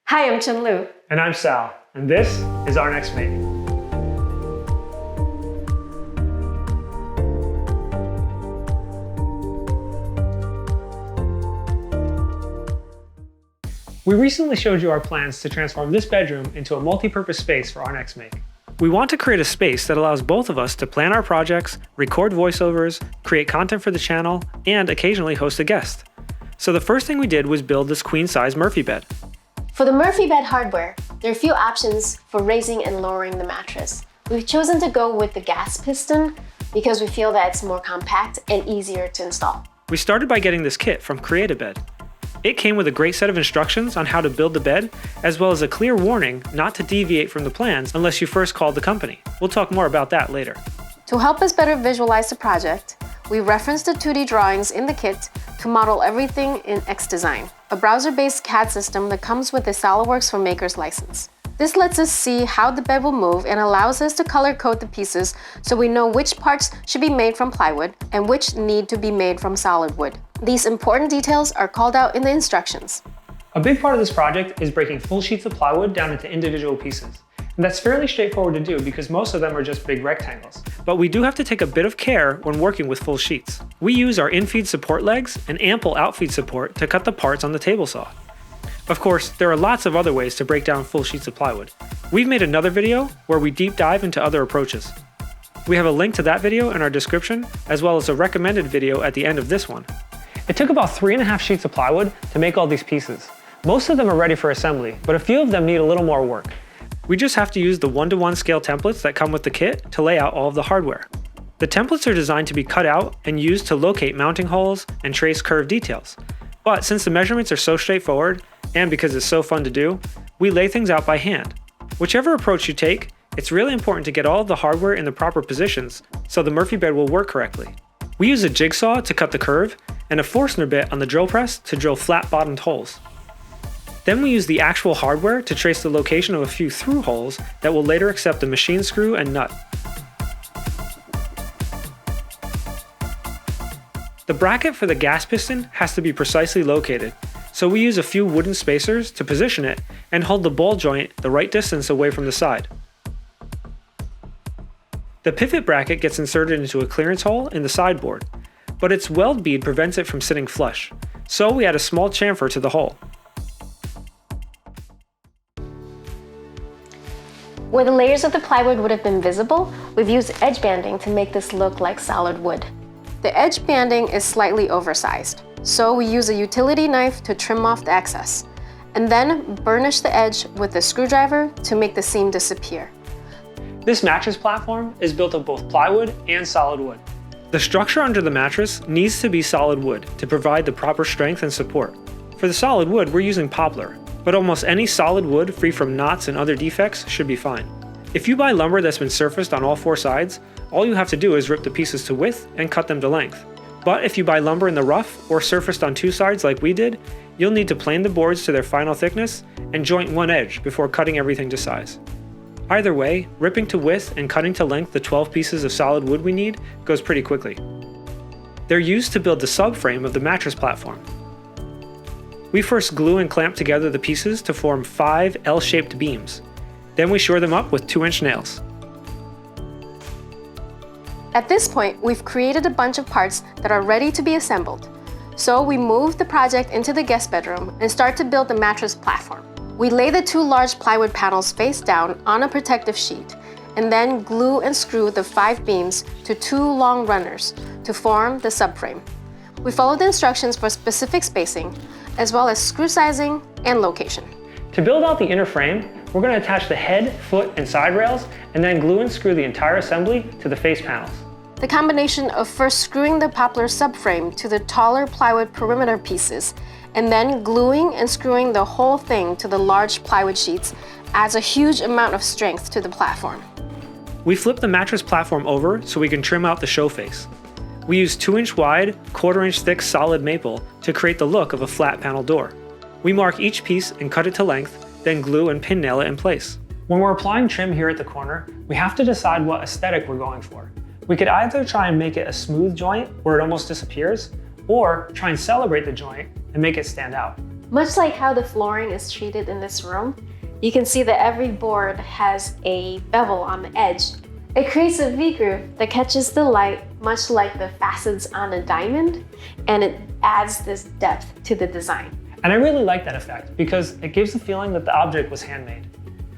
Hi, I'm Chun-Lu. And I'm Sal, and this is Our Next Mate. We recently showed you our plans to transform this bedroom into a multi-purpose space for Our Next Mate. We want to create a space that allows both of us to plan our projects, record voiceovers, create content for the channel, and occasionally host a guest. So the first thing we did was build this queen-size Murphy bed. For the Murphy bed hardware, there are a few options for raising and lowering the mattress. We've chosen to go with the gas piston because we feel that it's more compact and easier to install. We started by getting this kit from Create-A-Bed. It came with a great set of instructions on how to build the bed, as well as a clear warning not to deviate from the plans unless you first called the company. We'll talk more about that later. To help us better visualize the project, we referenced the 2D drawings in the kit to model everything in XDesign, a browser-based CAD system that comes with a SOLIDWORKS for Makers license. This lets us see how the bed will move and allows us to color code the pieces so we know which parts should be made from plywood and which need to be made from solid wood. These important details are called out in the instructions. A big part of this project is breaking full sheets of plywood down into individual pieces. And that's fairly straightforward to do because most of them are just big rectangles. But we do have to take a bit of care when working with full sheets. We use our infeed support legs and ample outfeed support to cut the parts on the table saw. Of course, there are lots of other ways to break down full sheets of plywood. We've made another video where we deep dive into other approaches. We have a link to that video in our description, as well as a recommended video at the end of this one. It took about 3.5 sheets of plywood to make all these pieces. Most of them are ready for assembly, but a few of them need a little more work. We just have to use the 1:1 scale templates that come with the kit to lay out all of the hardware. The templates are designed to be cut out and used to locate mounting holes and trace curved details. But since the measurements are so straightforward, and because it's so fun to do, we lay things out by hand. Whichever approach you take, it's really important to get all of the hardware in the proper positions so the Murphy bed will work correctly. We use a jigsaw to cut the curve and a Forstner bit on the drill press to drill flat-bottomed holes. Then we use the actual hardware to trace the location of a few through holes that will later accept the machine screw and nut. The bracket for the gas piston has to be precisely located, so we use a few wooden spacers to position it and hold the ball joint the right distance away from the side. The pivot bracket gets inserted into a clearance hole in the sideboard, but its weld bead prevents it from sitting flush, so we add a small chamfer to the hole. Where the layers of the plywood would have been visible, we've used edge banding to make this look like solid wood. The edge banding is slightly oversized, so we use a utility knife to trim off the excess, and then burnish the edge with a screwdriver to make the seam disappear. This mattress platform is built of both plywood and solid wood. The structure under the mattress needs to be solid wood to provide the proper strength and support. For the solid wood, we're using poplar, but almost any solid wood free from knots and other defects should be fine. If you buy lumber that's been surfaced on all 4 sides, all you have to do is rip the pieces to width and cut them to length. But if you buy lumber in the rough or surfaced on 2 sides like we did, you'll need to plane the boards to their final thickness and joint one edge before cutting everything to size. Either way, ripping to width and cutting to length the 12 pieces of solid wood we need goes pretty quickly. They're used to build the subframe of the mattress platform. We first glue and clamp together the pieces to form 5 L-shaped beams. Then we shore them up with 2-inch nails. At this point, we've created a bunch of parts that are ready to be assembled. So we move the project into the guest bedroom and start to build the mattress platform. We lay the 2 large plywood panels face down on a protective sheet and then glue and screw the 5 beams to 2 long runners to form the subframe. We follow the instructions for specific spacing, as well as screw sizing and location. To build out the inner frame, we're going to attach the head, foot, and side rails, and then glue and screw the entire assembly to the face panels. The combination of first screwing the poplar subframe to the taller plywood perimeter pieces, and then gluing and screwing the whole thing to the large plywood sheets adds a huge amount of strength to the platform. We flip the mattress platform over so we can trim out the show face. We use 2-inch wide, 1/4-inch thick solid maple to create the look of a flat panel door. We mark each piece and cut it to length, then glue and pin nail it in place. When we're applying trim here at the corner, we have to decide what aesthetic we're going for. We could either try and make it a smooth joint where it almost disappears, or try and celebrate the joint and make it stand out. Much like how the flooring is treated in this room, you can see that every board has a bevel on the edge. It creates a V-groove that catches the light, much like the facets on a diamond, and it adds this depth to the design. And I really like that effect because it gives the feeling that the object was handmade.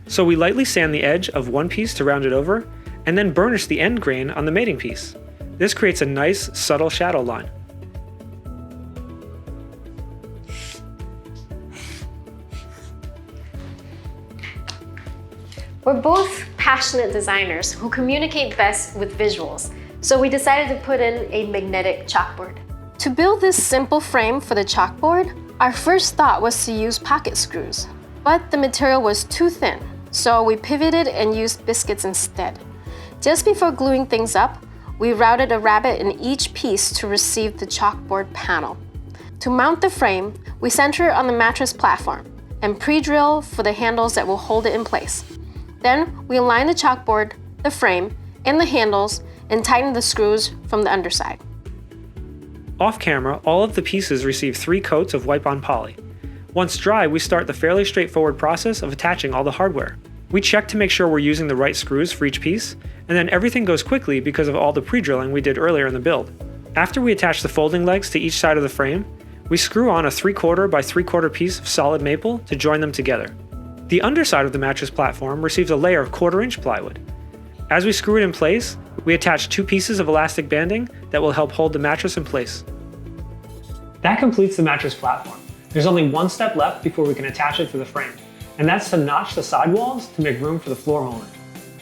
So we lightly sand the edge of one piece to round it over, and then burnish the end grain on the mating piece. This creates a nice, subtle shadow line. We're both passionate designers who communicate best with visuals, so we decided to put in a magnetic chalkboard. To build this simple frame for the chalkboard, our first thought was to use pocket screws, but the material was too thin, so we pivoted and used biscuits instead. Just before gluing things up, we routed a rabbet in each piece to receive the chalkboard panel. To mount the frame, we center it on the mattress platform and pre-drill for the handles that will hold it in place. Then we align the chalkboard, the frame, and the handles and tighten the screws from the underside. Off camera, all of the pieces receive 3 coats of wipe-on poly. Once dry, we start the fairly straightforward process of attaching all the hardware. We check to make sure we're using the right screws for each piece, and then everything goes quickly because of all the pre-drilling we did earlier in the build. After we attach the folding legs to each side of the frame, we screw on a 3/4 by 3/4 piece of solid maple to join them together. The underside of the mattress platform receives a layer of 1/4-inch plywood. As we screw it in place, we attach 2 pieces of elastic banding that will help hold the mattress in place. That completes the mattress platform. There's only one step left before we can attach it to the frame, and that's to notch the sidewalls to make room for the floor holder.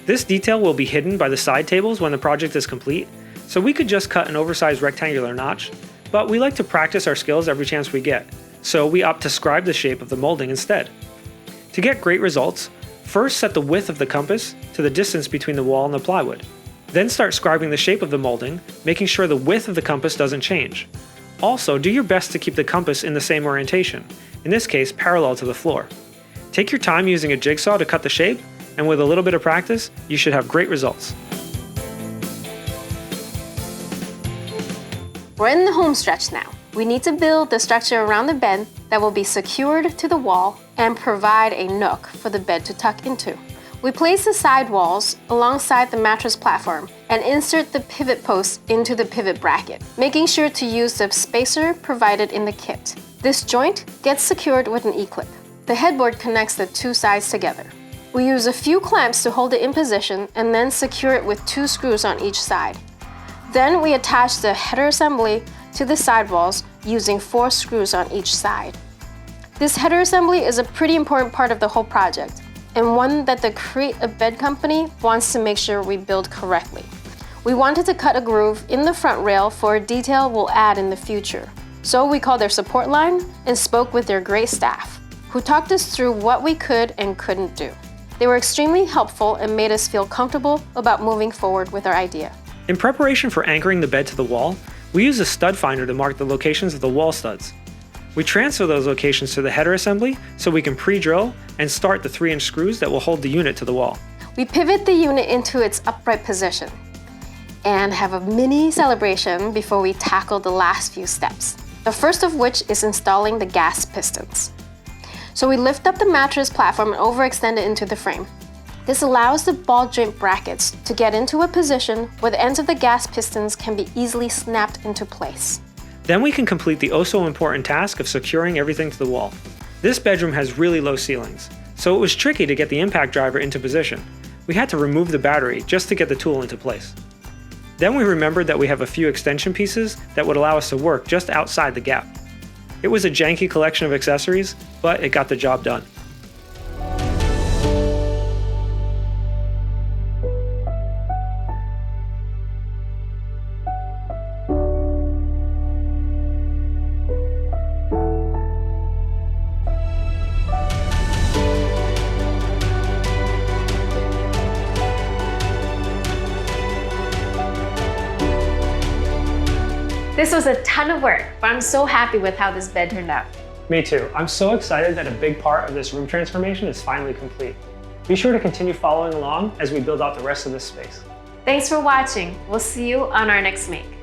This detail will be hidden by the side tables when the project is complete, so we could just cut an oversized rectangular notch, but we like to practice our skills every chance we get, so we opt to scribe the shape of the molding instead. To get great results, first set the width of the compass to the distance between the wall and the plywood. Then start scribing the shape of the molding, making sure the width of the compass doesn't change. Also, do your best to keep the compass in the same orientation, in this case parallel to the floor. Take your time using a jigsaw to cut the shape, and with a little bit of practice, you should have great results. We're in the home stretch now. We need to build the structure around the bed that will be secured to the wall and provide a nook for the bed to tuck into. We place the side walls alongside the mattress platform and insert the pivot posts into the pivot bracket, making sure to use the spacer provided in the kit. This joint gets secured with an E-clip. The headboard connects the 2 sides together. We use a few clamps to hold it in position and then secure it with 2 screws on each side. Then we attach the header assembly to the sidewalls using 4 screws on each side. This header assembly is a pretty important part of the whole project, and one that the Create a Bed company wants to make sure we build correctly. We wanted to cut a groove in the front rail for a detail we'll add in the future. So we called their support line and spoke with their great staff, who talked us through what we could and couldn't do. They were extremely helpful and made us feel comfortable about moving forward with our idea. In preparation for anchoring the bed to the wall, we use a stud finder to mark the locations of the wall studs. We transfer those locations to the header assembly so we can pre-drill and start the 3-inch screws that will hold the unit to the wall. We pivot the unit into its upright position and have a mini celebration before we tackle the last few steps. The first of which is installing the gas pistons. So we lift up the mattress platform and overextend it into the frame. This allows the ball joint brackets to get into a position where the ends of the gas pistons can be easily snapped into place. Then we can complete the oh-so-important task of securing everything to the wall. This bedroom has really low ceilings, so it was tricky to get the impact driver into position. We had to remove the battery just to get the tool into place. Then we remembered that we have a few extension pieces that would allow us to work just outside the gap. It was a janky collection of accessories, but it got the job done. This was a ton of work, but I'm so happy with how this bed turned out. Me too. I'm so excited that a big part of this room transformation is finally complete. Be sure to continue following along as we build out the rest of this space. Thanks for watching. We'll see you on our next make.